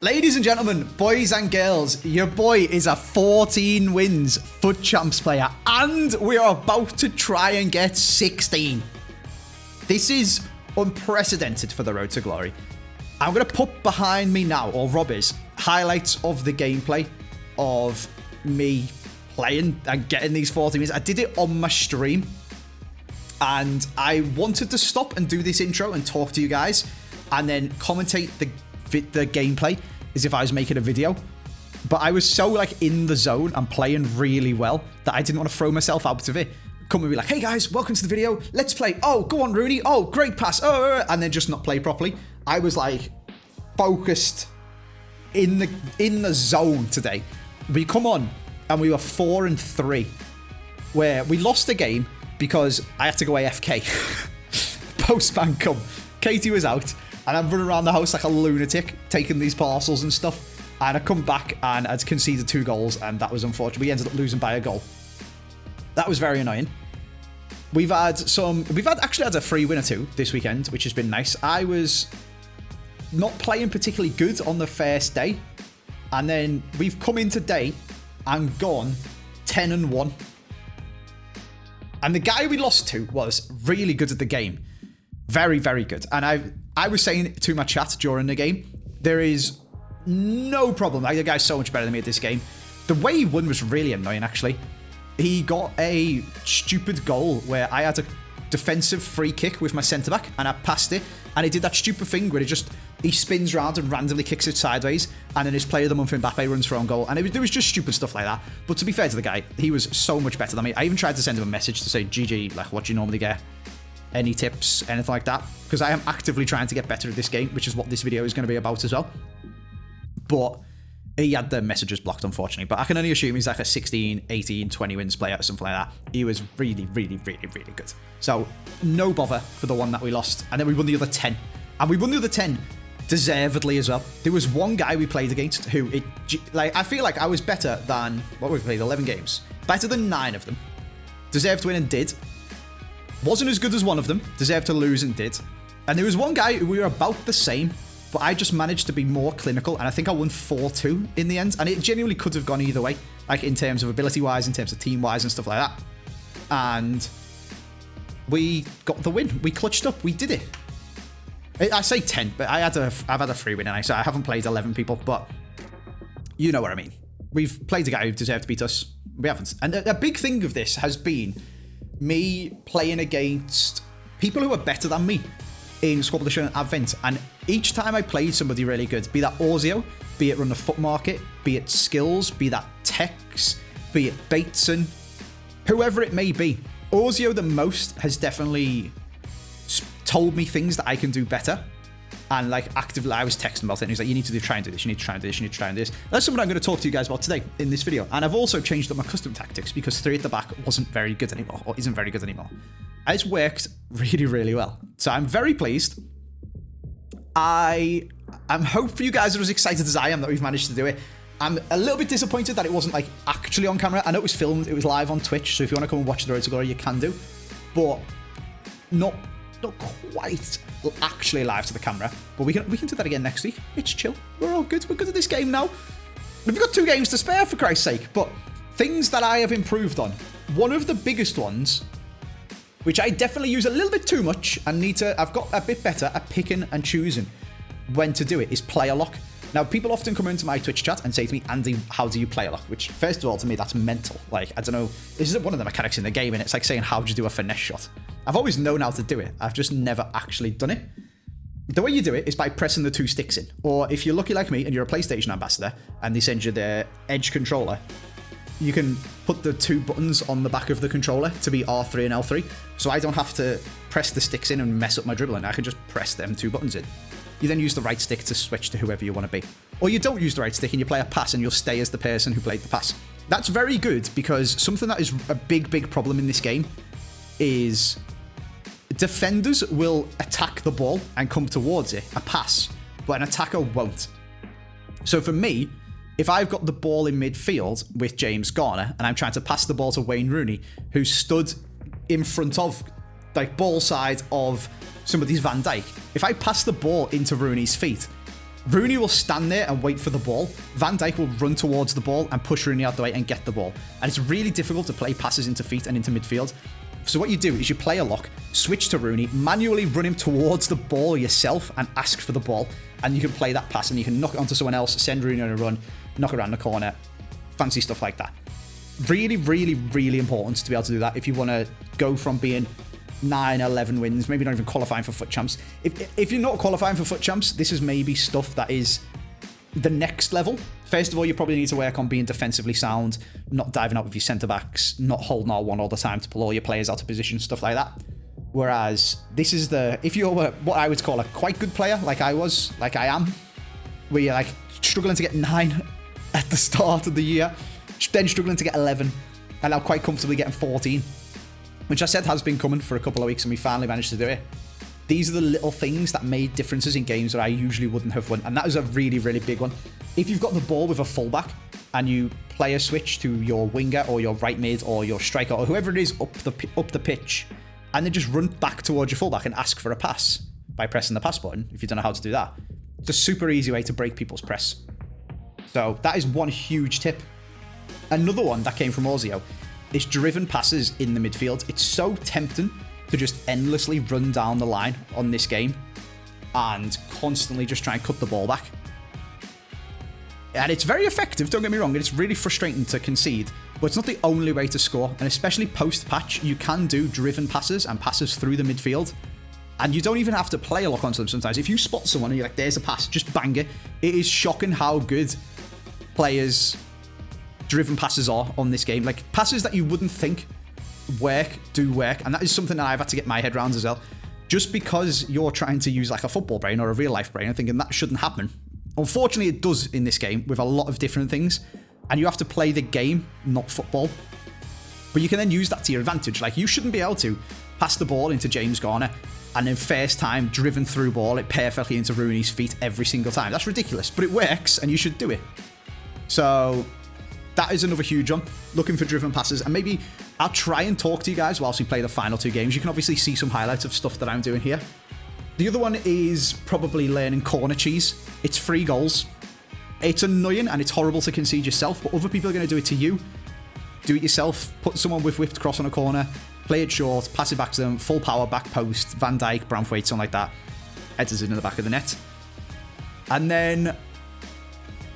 Ladies and gentlemen, boys and girls, your boy is a 14 wins FUT champs player, and we are about to try and get 16. This is unprecedented for the road to glory. I'm going to put behind me now, or Robbers, highlights of the gameplay of me playing and getting these 14 wins. I did it on my stream, and I wanted to stop and do this intro and talk to you guys, and then commentate the gameplay as if I was making a video, but I was so like in the zone and playing really well that I didn't want to throw myself out of it. Come and be like, hey guys, welcome to the video, let's play. Oh, go on Rooney, oh great pass, and then just not play properly. I was like focused in the zone today. We come on and we were 4-3, where we lost the game because I had to go AFK. Postman come, Katie was out, and I'm running around the house like a lunatic, taking these parcels and stuff. And I come back and I'd conceded 2 goals, and that was unfortunate. We ended up losing by a goal. That was very annoying. We've actually had a free win or 2 this weekend, which has been nice. I was not playing particularly good on the first day, and then we've come in today and gone 10-1. And the guy we lost to was really good at the game. Very, very good. And I was saying to my chat during the game, there is no problem. Like, the guy's so much better than me at this game. The way he won was really annoying, actually. He got a stupid goal where I had a defensive free kick with my centre-back, and I passed it, and he did that stupid thing where he spins around and randomly kicks it sideways, and then his player of the month, Mbappe, runs for own goal. And there was just stupid stuff like that. But to be fair to the guy, he was so much better than me. I even tried to send him a message to say, GG, like, what do you normally get? Any tips, anything like that? Because I am actively trying to get better at this game, which is what this video is going to be about as well. But he had the messages blocked, unfortunately. But I can only assume he's like a 16, 18, 20 wins player or something like that. He was really, really, really, really good. So no bother for the one that we lost. And then we won the other 10. And we won the other 10 deservedly as well. There was one guy we played against who, I feel like I was better than, what we've played, 11 games. Better than 9 of them. Deserved to win and did. Wasn't as good as one of them, deserved to lose and did. And there was one guy who we were about the same, but I just managed to be more clinical, and I think I won 4-2 in the end, and it genuinely could have gone either way, like in terms of ability-wise, in terms of team-wise and stuff like that. And we got the win. We clutched up. We did it. I say 10, but I've had a free win, and so I haven't played 11 people, but you know what I mean. We've played a guy who deserved to beat us. We haven't. And a big thing of this has been me playing against people who are better than me in Squad Publisher and Advent, and each time I played somebody really good, be that Ozio, be it Run the FUT Market, be it Skills, be that Tex, be it Bateson, whoever it may be, Ozio the most has definitely told me things that I can do better. And like actively, I was texting about it, and he's like, you need to try and do this, you need to try and do this, you need to try and do this. That's something I'm going to talk to you guys about today in this video. And I've also changed up my custom tactics because 3 at the back wasn't very good anymore, or isn't very good anymore. And it's worked really, really well. So I'm very pleased. I'm hoping you guys are as excited as I am that we've managed to do it. I'm a little bit disappointed that it wasn't like actually on camera. I know it was filmed, it was live on Twitch, so if you want to come and watch the Road to Glory, you can do. But not quite actually live to the camera, but we can do that again next week. It's chill. We're all good. We're good at this game now. We've got 2 games to spare, for Christ's sake. But things that I have improved on. One of the biggest ones, which I definitely use a little bit too much and I've got a bit better at picking and choosing when to do it, is player lock. Now, people often come into my Twitch chat and say to me, Andy, how do you player lock? Which, first of all, to me, that's mental. Like, I don't know, this is one of the mechanics in the game, and it's like saying, how do you do a finesse shot? I've always known how to do it. I've just never actually done it. The way you do it is by pressing the 2 sticks in. Or if you're lucky like me and you're a PlayStation ambassador and they send you the Edge controller, you can put the 2 buttons on the back of the controller to be R3 and L3. So I don't have to press the sticks in and mess up my dribbling. I can just press them 2 buttons in. You then use the right stick to switch to whoever you want to be. Or you don't use the right stick and you play a pass and you'll stay as the person who played the pass. That's very good, because something that is a big, big problem in this game is defenders will attack the ball and come towards it, a pass, but an attacker won't. So for me, if I've got the ball in midfield with James Garner and I'm trying to pass the ball to Wayne Rooney, who stood in front of, like, ball side of somebody's Van Dijk, if I pass the ball into Rooney's feet, Rooney will stand there and wait for the ball. Van Dijk will run towards the ball and push Rooney out the way and get the ball. And it's really difficult to play passes into feet and into midfield. So what you do is you play a lock, switch to Rooney, manually run him towards the ball yourself and ask for the ball. And you can play that pass and you can knock it onto someone else, send Rooney on a run, knock around the corner. Fancy stuff like that. Really, really, really important to be able to do that if you want to go from being 9, 11 wins, maybe not even qualifying for FUT Champs. If you're not qualifying for FUT Champs, this is maybe stuff that is the next level. First of all, you probably need to work on being defensively sound, not diving out with your centre-backs, not holding R1 all the time to pull all your players out of position, stuff like that. Whereas this is if you're what I would call a quite good player, like I am, where you're like struggling to get 9 at the start of the year, then struggling to get 11, and now quite comfortably getting 14. Which I said has been coming for a couple of weeks, and we finally managed to do it. These are the little things that made differences in games that I usually wouldn't have won, and that is a really, really big one. If you've got the ball with a fullback, and you play a switch to your winger, or your right mid, or your striker, or whoever it is up the pitch, and then just run back towards your fullback and ask for a pass by pressing the pass button, if you don't know how to do that. It's a super easy way to break people's press. So that is one huge tip. Another one that came from Ozio is driven passes in the midfield. It's so tempting to just endlessly run down the line on this game and constantly just try and cut the ball back. And it's very effective, don't get me wrong, and it's really frustrating to concede, but it's not the only way to score. And especially post-patch, you can do driven passes and passes through the midfield, and you don't even have to play a lock onto them sometimes. If you spot someone and you're like, there's a pass, just bang it. It is shocking how good players' driven passes are on this game. Like, passes that you wouldn't think do work, and that is something that I've had to get my head around as well. Just because you're trying to use like a football brain or a real life brain and thinking that shouldn't happen. Unfortunately, it does in this game with a lot of different things, and you have to play the game, not football. But you can then use that to your advantage. Like, you shouldn't be able to pass the ball into James Garner and then first time driven through ball it perfectly into Rooney's feet every single time. That's ridiculous, but it works and you should do it. So that is another huge one, looking for driven passes. And maybe I'll try and talk to you guys whilst we play the final 2 games. You can obviously see some highlights of stuff that I'm doing here. The other one is probably learning corner cheese. It's 3 goals. It's annoying and it's horrible to concede yourself, but other people are going to do it to you. Do it yourself. Put someone with whipped cross on a corner. Play it short. Pass it back to them. Full power, back post. Van Dijk, Braithwaite, something like that. Headers in the back of the net. And then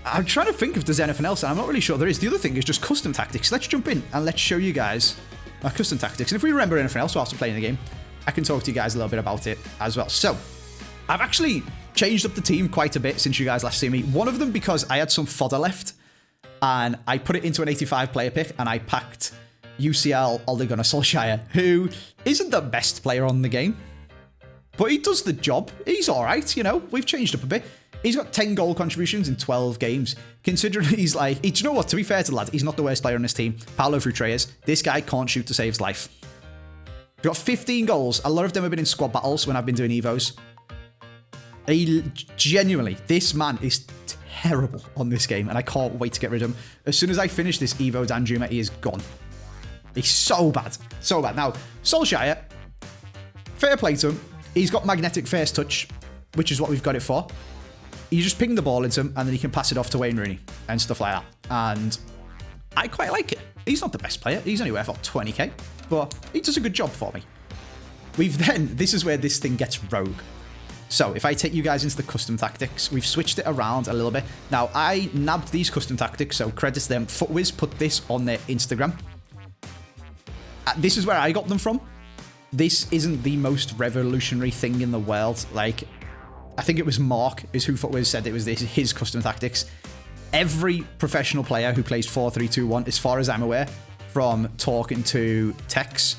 I'm trying to think if there's anything else, and I'm not really sure there is. The other thing is just custom tactics. Let's jump in and let's show you guys our custom tactics. And if we remember anything else whilst we're playing the game, I can talk to you guys a little bit about it as well. So, I've actually changed up the team quite a bit since you guys last see me. One of them because I had some fodder left, and I put it into an 85 player pick, and I packed UCL Ole Gunnar Solskjaer, who isn't the best player on the game, but he does the job. He's all right, you know. We've changed up a bit. He's got 10 goal contributions in 12 games. Considering he's like, do you know what? To be fair to the lad, he's not the worst player on this team. Paulo Futreyes, this guy can't shoot to save his life. He's got 15 goals. A lot of them have been in squad battles when I've been doing Evos. Genuinely, this man is terrible on this game, and I can't wait to get rid of him. As soon as I finish this Evo Danjuma, he is gone. He's so bad. So bad. Now, Solskjaer, fair play to him. He's got magnetic first touch, which is what we've got it for. You just ping the ball into him, and then he can pass it off to Wayne Rooney and stuff like that. And I quite like it. He's not the best player. He's only worth about 20k, but he does a good job for me. This is where this thing gets rogue. So if I take you guys into the custom tactics, we've switched it around a little bit. Now, I nabbed these custom tactics, so credits them. FUTWiz put this on their Instagram. This is where I got them from. This isn't the most revolutionary thing in the world. Like, I think it was Mark is who FUTWiz said it was his custom tactics. Every professional player who plays 4-3-2-1, as far as I'm aware, from talking to Tex,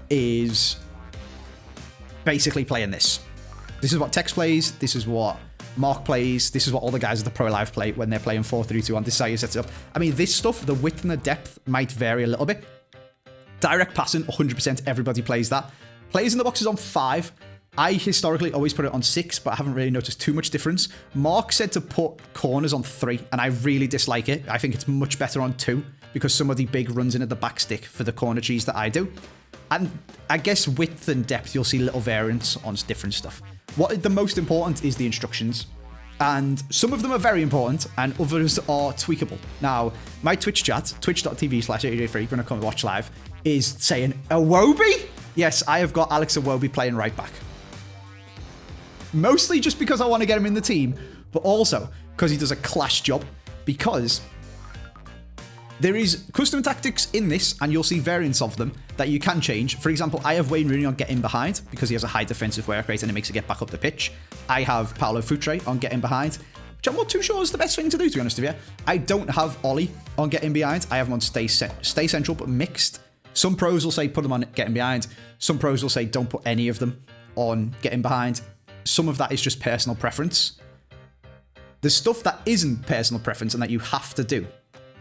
is basically playing this. This is what Tex plays. This is what Mark plays. This is what all the guys at the Pro Live play when they're playing 4-3-2-1. This is how you set it up. I mean, this stuff, the width and the depth might vary a little bit. Direct passing, 100% everybody plays that. Players in the box is on 5. I historically always put it on 6, but I haven't really noticed too much difference. Mark said to put corners on 3, and I really dislike it. I think it's much better on 2, because somebody big runs in at the back stick for the corner cheese that I do. And I guess width and depth, you'll see little variants on different stuff. What the most important is the instructions. And some of them are very important, and others are tweakable. Now, my Twitch chat, twitch.tv/AJ3, if you want to come and watch live, is saying, Iwobi? Yes, I have got Alex Iwobi playing right back. Mostly just because I want to get him in the team, but also because he does a class job, because there is custom tactics in this, and you'll see variants of them that you can change. For example, I have Wayne Rooney on getting behind because he has a high defensive work rate and it makes it get back up the pitch. I have Paulo Futre on getting behind, which I'm not too sure is the best thing to do, to be honest with you. I don't have Ollie on getting behind. I have him on stay central, but mixed. Some pros will say put them on getting behind. Some pros will say don't put any of them on getting behind. Some of that is just personal preference. The stuff that isn't personal preference and that you have to do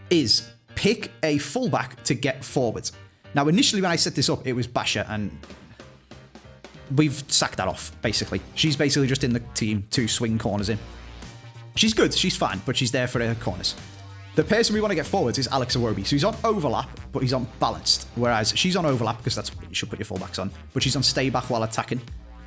is pick a fullback to get forward. Now, initially when I set this up, it was Basha, and we've sacked that off, basically. She's basically just in the team to swing corners in. She's good, she's fine, but she's there for her corners. The person we want to get forwards is Alex Iwobi. So he's on overlap, but he's on balanced. Whereas she's on overlap, because that's what you should put your fullbacks on, but she's on stay back while attacking.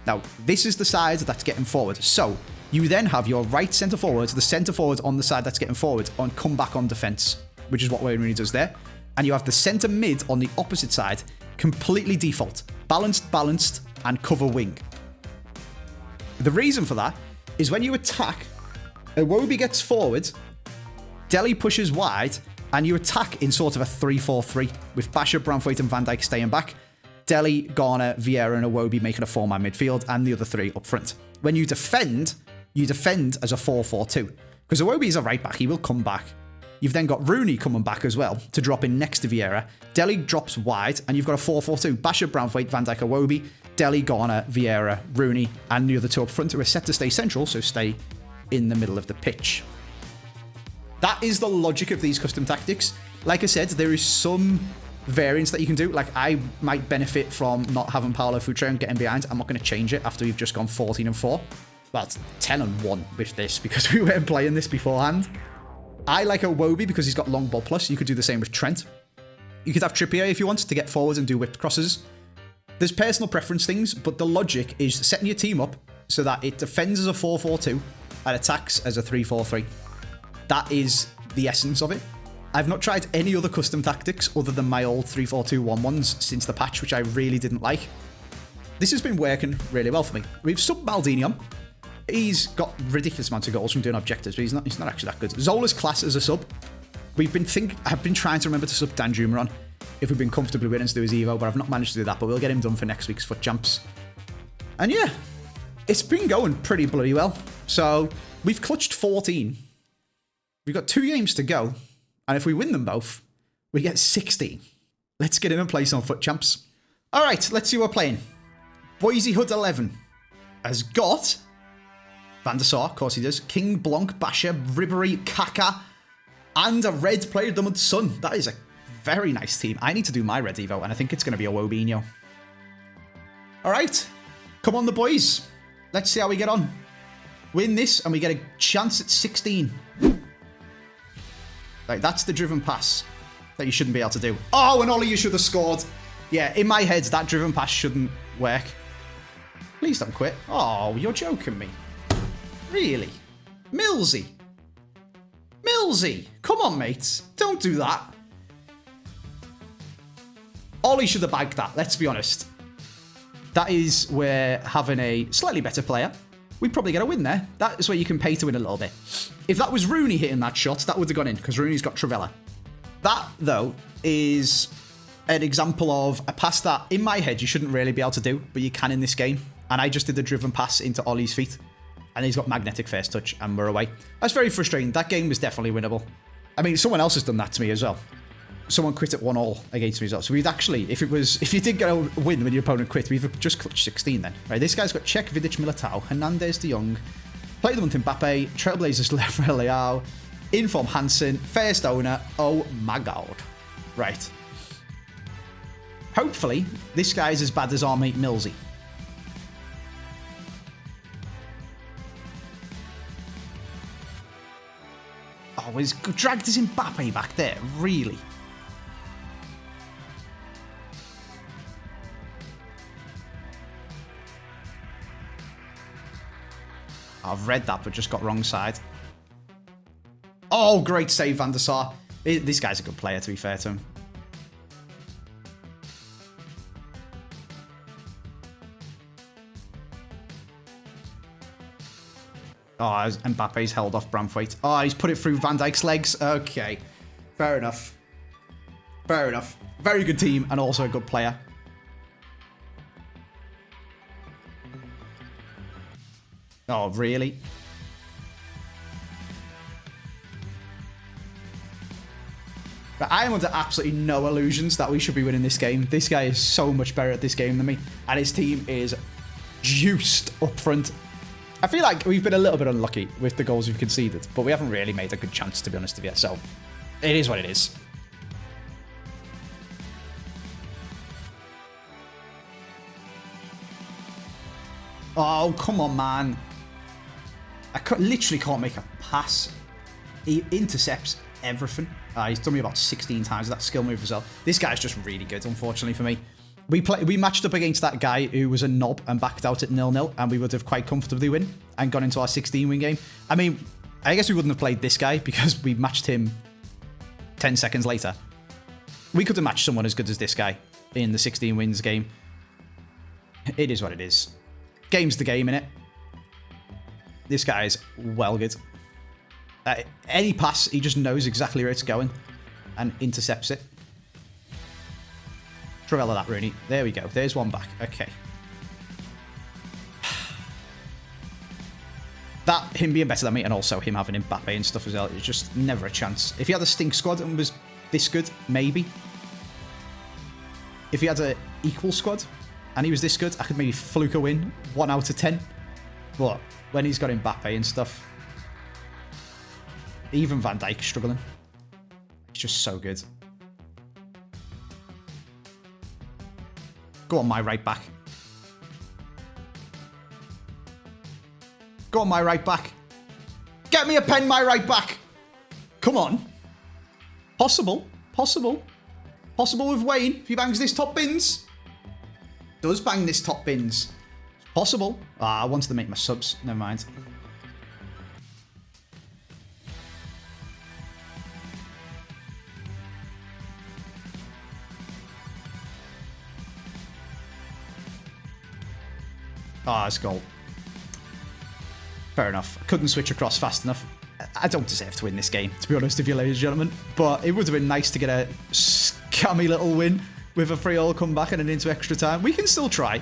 Now, this is the side that's getting forward. So you then have your right centre forward, the centre forward on the side that's getting forward, on come back on defence, which is what Wayne Rooney does there. And you have the centre mid on the opposite side, completely default. Balanced, and cover wing. The reason for that is when you attack, Iwobi gets forward, Dele pushes wide, and you attack in sort of a 3-4-3, with Basha, Branthwaite, and Van Dijk staying back, Dele, Garner, Vieira, and Iwobi making a 4-man midfield, and the other three up front. When you defend as a 4-4-2, because Iwobi is a right back, he will come back. You've then got Rooney coming back as well to drop in next to Vieira. Dele drops wide, and you've got a 4-4-2. Basha, Branthwaite, Van Dijk, Iwobi, Dele, Garner, Vieira, Rooney, and the other two up front who are set to stay central, so stay in the middle of the pitch. That is the logic of these custom tactics. Like I said, there is some variants that you can do. Like, I might benefit from not having Paulo Futre and getting behind. I'm not going to change it after we've just gone 14-4. Well, it's 10-1 with this because we weren't playing this beforehand. I like Iwobi because he's got long ball plus. You could do the same with Trent. You could have Trippier if you want to get forwards and do whipped crosses. There's personal preference things, but the logic is setting your team up so that it defends as a 4-4-2 and attacks as a 3-4-3. That is the essence of it. I've not tried any other custom tactics other than my old 3-4-2-1-1s since the patch, which I really didn't like. This has been working really well for me. We've subbed Maldini on. He's got ridiculous amounts of goals from doing objectives, but he's not actually that good. Zola's class as a sub. I've been trying to remember to sub Danjuma on if we've been comfortably willing to do his Evo, but I've not managed to do that, but we'll get him done for next week's FUT Champs. And yeah, it's been going pretty bloody well. So we've clutched 14. We've got 2 games to go, and if we win them both, we get 16. Let's get in and play some FUT Champs. All right, let's see what we're playing. Boise Hood 11 has got Van der Sar, of course he does, King, Blanc, Basha, Ribery, Kaka, and a red player of the month, Son. That is a very nice team. I need to do my red Evo, and I think it's going to be a Wobinho. All right, come on the boys. Let's see how we get on. Win this, and we get a chance at 16. Right, that's the driven pass that you shouldn't be able to do. Oh, and Ollie, you should have scored. Yeah, in my head, that driven pass shouldn't work. Please don't quit. Oh, you're joking me. Really? Millsy? Millsy? Come on, mates. Don't do that. Ollie should have bagged that, let's be honest. That is where having a slightly better player, we'd probably get a win there. That is where you can pay to win a little bit. If that was Rooney hitting that shot, that would have gone in, because Rooney's got Travella. That, though, is an example of a pass that, in my head, you shouldn't really be able to do, but you can in this game. And I just did the driven pass into Ollie's feet. And he's got magnetic first touch, and we're away. That's very frustrating. That game was definitely winnable. I mean, someone else has done that to me as well. Someone quit at 1-1 against me as well. So we'd actually, if you did get a win when your opponent quit, we've just clutched 16 then. Right, this guy's got Cech, Vidic, Militao, Hernandez, De Jong, Play of the Month Mbappe, Trailblazers, Leao, Inform Hansen, first owner, oh my god. Right. Hopefully, this guy's as bad as our mate Millsy. Oh, he's dragged his Mbappe back there, really? Oh, I've read that, but just got wrong side. Oh, great save, Van der Sar. This guy's a good player, to be fair to him. Oh, Mbappe's held off Braithwaite. Oh, he's put it through Van Dijk's legs. Okay. Fair enough. Fair enough. Very good team and also a good player. Oh, really? But I am under absolutely no illusions that we should be winning this game. This guy is so much better at this game than me. And his team is juiced up front. I feel like we've been a little bit unlucky with the goals we've conceded. But we haven't really made a good chance, to be honest with you. So, it is what it is. Oh, come on, man. I literally can't make a pass. He intercepts everything. He's done me about 16 times with that skill move as well. This guy's just really good, unfortunately for me. We matched up against that guy who was a knob and backed out at 0-0, and we would have quite comfortably win and gone into our 16-win game. I mean, I guess we wouldn't have played this guy because we matched him 10 seconds later. We could have matched someone as good as this guy in the 16 wins game. It is what it is. Game's the game, innit? This guy is well good. Any pass, he just knows exactly where it's going and intercepts it. Travella that, Rooney. There we go. There's one back. Okay. That, him being better than me and also him having Mbappe and stuff as well, it's just never a chance. If he had a stink squad and was this good, maybe. If he had an equal squad and he was this good, I could maybe fluke a win 1 out of 10. But when he's got Mbappe and stuff, even Van Dijk is struggling. He's just so good. Go on, my right back. Go on, my right back. Get me a pen, my right back. Come on. Possible. Possible. Possible with Wayne if he bangs this top bins. Does bang this top bins. Possible. Ah, I wanted to make my subs. Never mind. Ah, it's goal. Fair enough. I couldn't switch across fast enough. I don't deserve to win this game, to be honest with you, ladies and gentlemen. But it would have been nice to get a scammy little win with a 3-all comeback and an into extra time. We can still try.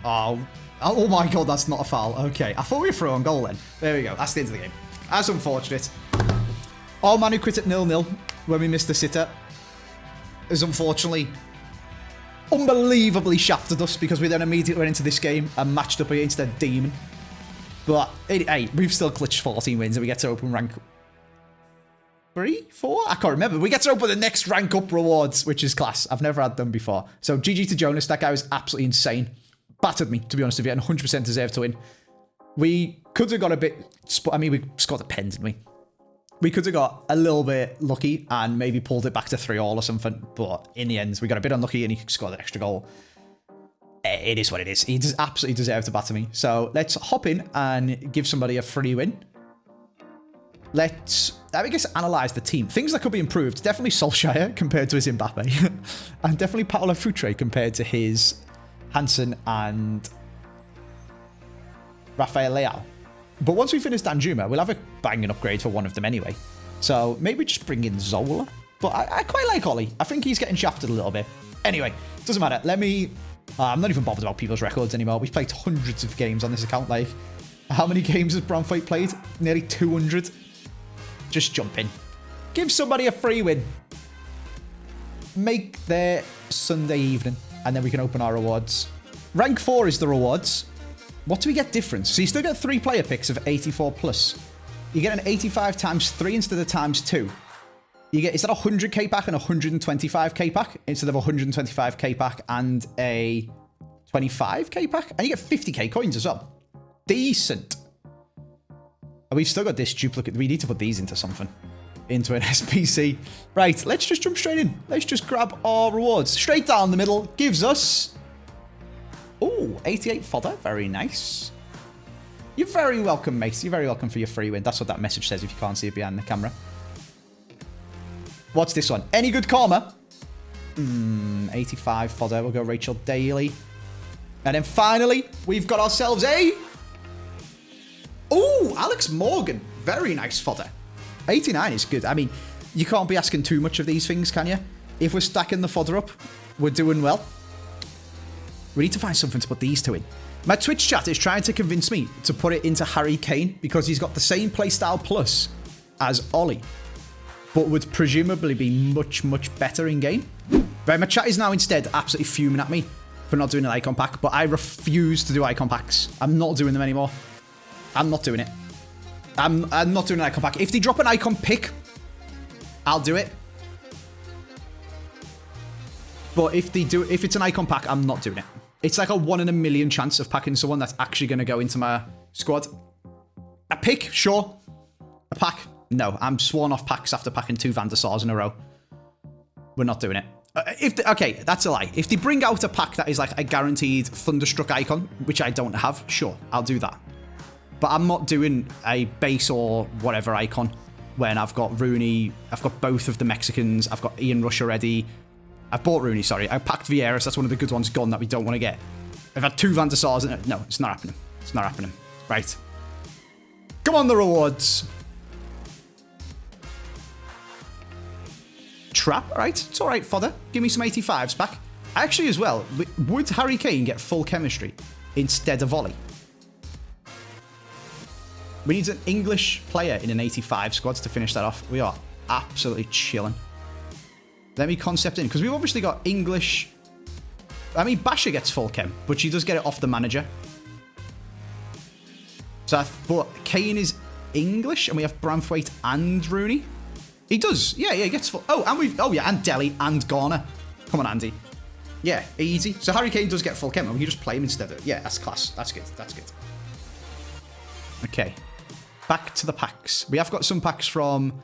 Oh my god, that's not a foul. Okay, I thought we were through on goal then. There we go. That's the end of the game. That's unfortunate. Our man who quit at 0-0 when we missed the sitter is unfortunately unbelievably shafted us because we then immediately went into this game and matched up against a demon. But, hey, we've still clutched 14 wins and we get to open rank 3, 4? I can't remember. We get to open the next rank up rewards, which is class. I've never had them before. So, GG to Jonas. That guy was absolutely insane. Battered me, to be honest with you, and 100% deserved to win. We could have got a bit... I mean, we scored a pen, didn't we? We could have got a little bit lucky and maybe pulled it back to 3-all or something. But in the end, we got a bit unlucky and he scored an extra goal. It is what it is. He does absolutely deserve to batter me. So let's hop in and give somebody a free win. Let's, I guess, analyse the team. Things that could be improved. Definitely Solskjaer compared to his Mbappe. And definitely Paolo Futre compared to his Hansen and Rafael Leao. But once we finish Danjuma, we'll have a banging upgrade for one of them anyway. So maybe just bring in Zola. But I quite like Ollie. I think he's getting shafted a little bit. Anyway, doesn't matter. Let me... I'm not even bothered about people's records anymore. We've played hundreds of games on this account. Like, how many games has Braithwaite played? Nearly 200. Just jump in. Give somebody a free win. Make their Sunday evening. And then we can open our rewards. Rank 4 is the rewards. What do we get different? So you still get 3 player picks of 84 plus. You get an 85 times 3 instead of times 2. You get, is that a 100k pack and a 125k pack instead of a 125k pack and a 25k pack? And you get 50k coins as well. Decent. And we've still got this duplicate. We need to put these into something. into an SPC. Right, let's just jump straight in. Let's just grab our rewards. Straight down the middle gives us... Oh, 88 fodder. Very nice. You're very welcome, mate. You're very welcome for your free win. That's what that message says if you can't see it behind the camera. What's this one? Any good karma? 85 fodder. We'll go Rachel Daly. And then finally, we've got ourselves a... Oh, Alex Morgan. Very nice fodder. 89 is good. I mean, you can't be asking too much of these things, can you? If we're stacking the fodder up, we're doing well. We need to find something to put these two in. My Twitch chat is trying to convince me to put it into Harry Kane because he's got the same playstyle plus as Ollie, but would presumably be much, much better in game. Right, my chat is now instead absolutely fuming at me for not doing an icon pack, but I refuse to do icon packs. I'm not doing them anymore. I'm not doing it. I'm not doing an icon pack. If they drop an icon pick, I'll do it. But if it's an icon pack, I'm not doing it. It's like a 1 in a million chance of packing someone that's actually going to go into my squad. A pick, sure. A pack, no. I'm sworn off packs after packing 2 Van der Sars in a row. We're not doing it. Okay, that's a lie. If they bring out a pack that is like a guaranteed Thunderstruck icon, which I don't have, sure, I'll do that. But I'm not doing a base or whatever icon when I've got Rooney, I've got both of the Mexicans, I've got Ian Rush already. I've bought Rooney, sorry. I packed Vieira, so that's one of the good ones gone that we don't want to get. I've had 2 Van der Sars in it. No, it's not happening. It's not happening. Right. Come on, the rewards. Trap, all right. It's all right, fodder. Give me some 85s back. Actually, as well, would Harry Kane get full chemistry instead of Ollie? We need an English player in an 85 squad to finish that off. We are absolutely chilling. Let me concept in, because we've obviously got English. I mean, Basha gets full chem, but she does get it off the manager. So, but Kane is English, and we have Branthwaite and Rooney. He does. Yeah, he gets full. Oh, and and Delhi and Garner. Come on, Andy. Yeah, easy. So Harry Kane does get full chem, and we can just play him instead of. Yeah, that's class. That's good. That's good. Okay. Back to the packs. We have got some packs from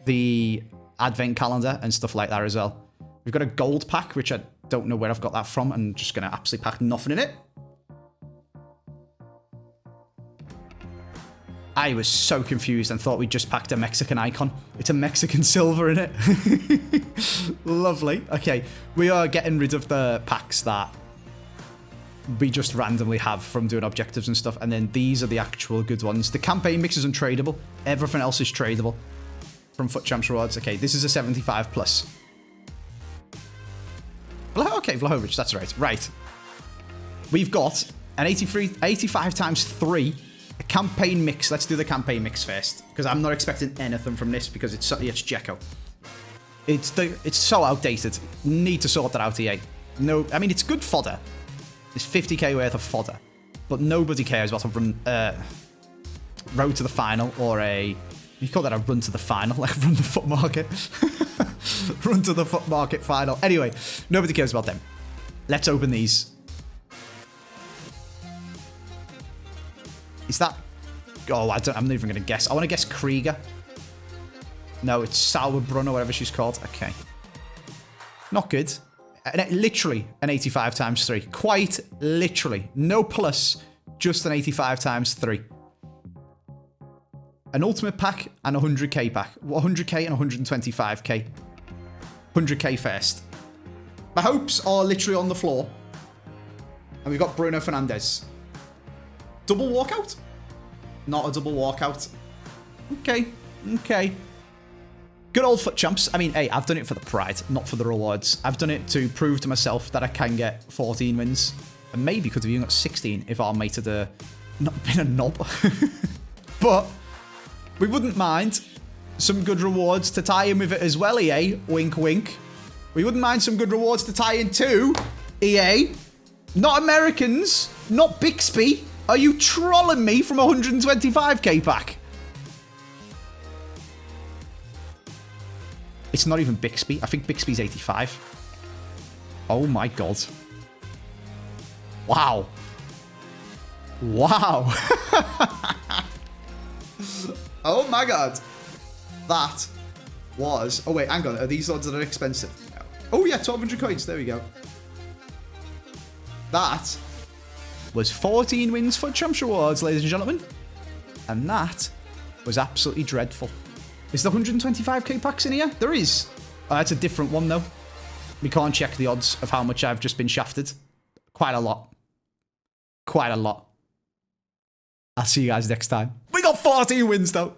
the advent calendar and stuff like that as well. We've got a gold pack, which I don't know where I've got that from, and just going to absolutely pack nothing in it. I was so confused and thought we just packed a Mexican icon. It's a Mexican silver in it. Lovely. Okay, we are getting rid of the packs that we just randomly have from doing objectives and stuff, and then these are the actual good ones. The campaign mix is untradeable. Everything else is tradable from FUT Champs rewards. Okay, this is a 75 plus. Okay, Vlahovic, that's right. Right. We've got an 85 times 3, a campaign mix. Let's do the campaign mix first, because I'm not expecting anything from this because it's Dzeko. It's so outdated. Need to sort that out, EA. No, I mean, it's good fodder. It's 50k worth of fodder, but nobody cares about a road to the final or you call that a run to the final, like run the FUT market. Run to the FUT market final. Anyway, nobody cares about them. Let's open these. Is that... Oh, I'm not even going to guess. I want to guess Krieger. No, it's Sauerbrunn or whatever she's called. Okay. Not good. Literally an 85 times 3. Quite literally. No plus, just an 85 times 3. An ultimate pack and a 100k pack. 100k and 125k. 100k first. My hopes are literally on the floor. And we've got Bruno Fernandes. Double walkout? Not a double walkout. Okay. Okay. Good old FUT Champs. I mean, hey, I've done it for the pride, not for the rewards. I've done it to prove to myself that I can get 14 wins. And maybe could have even got 16 if our mate had not been a knob. But we wouldn't mind some good rewards to tie in with it as well, EA. Wink, wink. We wouldn't mind some good rewards to tie in too, EA. Not Americans. Not Bixby. Are you trolling me from a 125k pack? It's not even Bixby. I think Bixby's 85. Oh my god. Wow. Wow. Oh my god. That was... Oh, wait, hang on. Are these odds that are expensive? No. Oh, yeah, 1,200 coins. There we go. That was 14 wins for Champs Rewards, ladies and gentlemen. And that was absolutely dreadful. Is there 125k packs in here? There is. Oh, that's a different one, though. We can't check the odds of how much I've just been shafted. Quite a lot. Quite a lot. I'll see you guys next time. We got 14 wins, though.